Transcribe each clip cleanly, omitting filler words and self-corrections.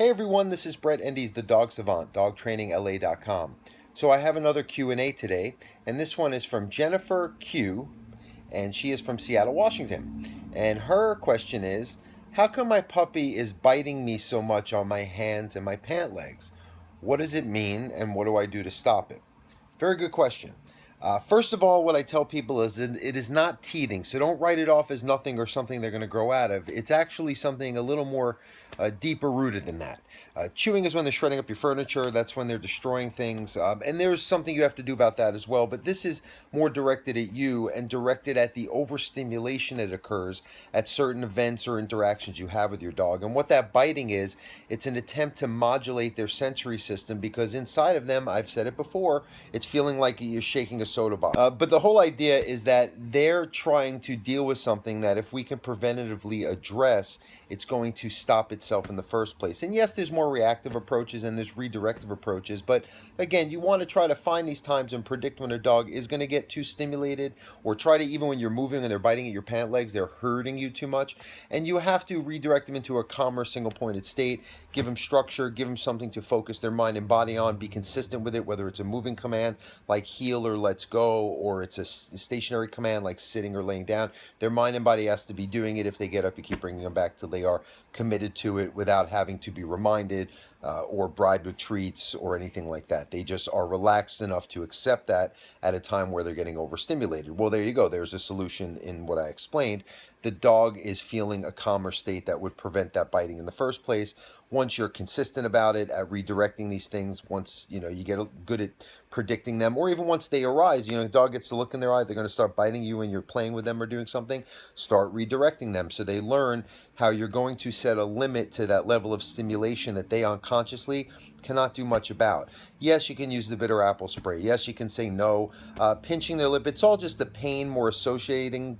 Hey everyone, this is Brett Endy's the Dog Savant, dogtrainingla.com. So I have another Q&A today, and this one is from Jennifer Q, and she is from Seattle, Washington. And her question is, how come my puppy is biting me so much on my hands and my pant legs? What does it mean, and what do I do to stop it? Very good question. First of all, what I tell people is it is not teething, so don't write it off as nothing or something they're going to grow out of. It's actually something a little more deeper rooted than that. Chewing is when they're shredding up your furniture. That's when they're destroying things, and there's something you have to do about that as well. But this is more directed at you and directed at the overstimulation that occurs at certain events or interactions you have with your dog. And what that biting is, it's an attempt to modulate their sensory system because inside of them, I've said it before, it's feeling like you're shaking a soda bottle. But the whole idea is that they're trying to deal with something that if we can preventatively address, it's going to stop itself in the first place. And yes, there's more reactive approaches and there's redirective approaches. But again, you want to try to find these times and predict when a dog is going to get too stimulated, or try to, even when you're moving and they're biting at your pant legs, they're hurting you too much. And you have to redirect them into a calmer, single pointed state, give them structure, give them something to focus their mind and body on, be consistent with it, whether it's a moving command like heel or let's go, or it's a stationary command like sitting or laying down. Their mind and body has to be doing it. If they get up, you keep bringing them back till they are committed to it without having to be reminded or bribed with treats or anything like that. They just are relaxed enough to accept that at a time where they're getting overstimulated. Well, there you go. There's a solution in what I explained. The dog is feeling a calmer state that would prevent that biting in the first place. Once you're consistent about it, at redirecting these things, once you get good at predicting them, or even once they arise, the dog gets the look in their eye, they're going to start biting you when you're playing with them or doing something, start redirecting them so they learn how you're going to set a limit to that level of stimulation that they unconsciously cannot do much about. Yes, you can use the bitter apple spray. Yes, you can say no. Pinching their lip, it's all just the pain, more associative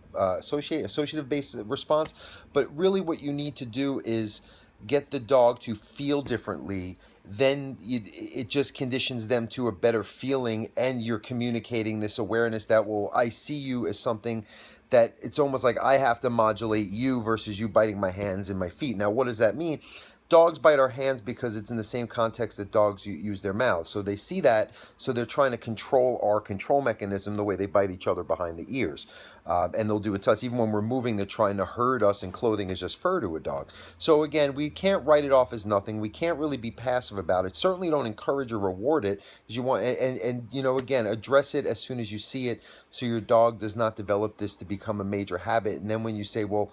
based response. But really what you need to do is get the dog to feel differently. Then it just conditions them to a better feeling, and you're communicating this awareness that, well, I see you as something that it's almost like I have to modulate you versus you biting my hands and my feet. Now, what does that mean? Dogs bite our hands because it's in the same context that dogs use their mouths. So they see that, so they're trying to control our control mechanism the way they bite each other behind the ears. And they'll do it to us. Even when we're moving, they're trying to herd us, and clothing is just fur to a dog. So again, we can't write it off as nothing. We can't really be passive about it. Certainly don't encourage or reward it, because you want, and again, address it as soon as you see it so your dog does not develop this to become a major habit. And then when you say, well,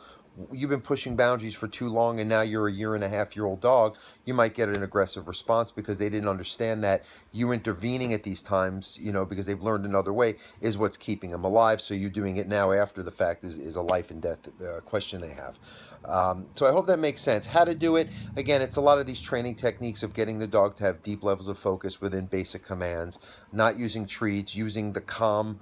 you've been pushing boundaries for too long and now you're a 1.5-year-old dog, you might get an aggressive response because they didn't understand that you intervening at these times, because they've learned another way, is what's keeping them alive. So you doing it now after the fact is a life and death question they have. So I hope that makes sense. How to do it, again, it's a lot of these training techniques of getting the dog to have deep levels of focus within basic commands, not using treats, using the calm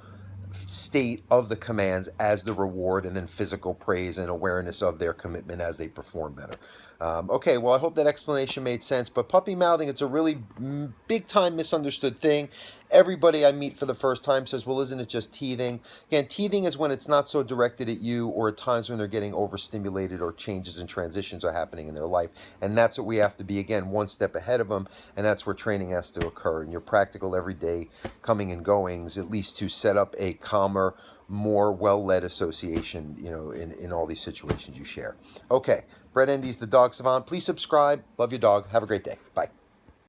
state of the commands as the reward, and then physical praise and awareness of their commitment as they perform better. Okay, well, I hope that explanation made sense. But puppy mouthing, it's a really big time misunderstood thing. Everybody I meet for the first time says, well, isn't it just teething? Again, teething is when it's not so directed at you, or at times when they're getting overstimulated or changes and transitions are happening in their life. And that's what we have to be, again, one step ahead of them. And that's where training has to occur in your practical everyday coming and goings, at least to set up a calmer, more well-led association, in all these situations you share. Okay, Brett Endy's the Dog Savant. Please subscribe. Love your dog. Have a great day. Bye.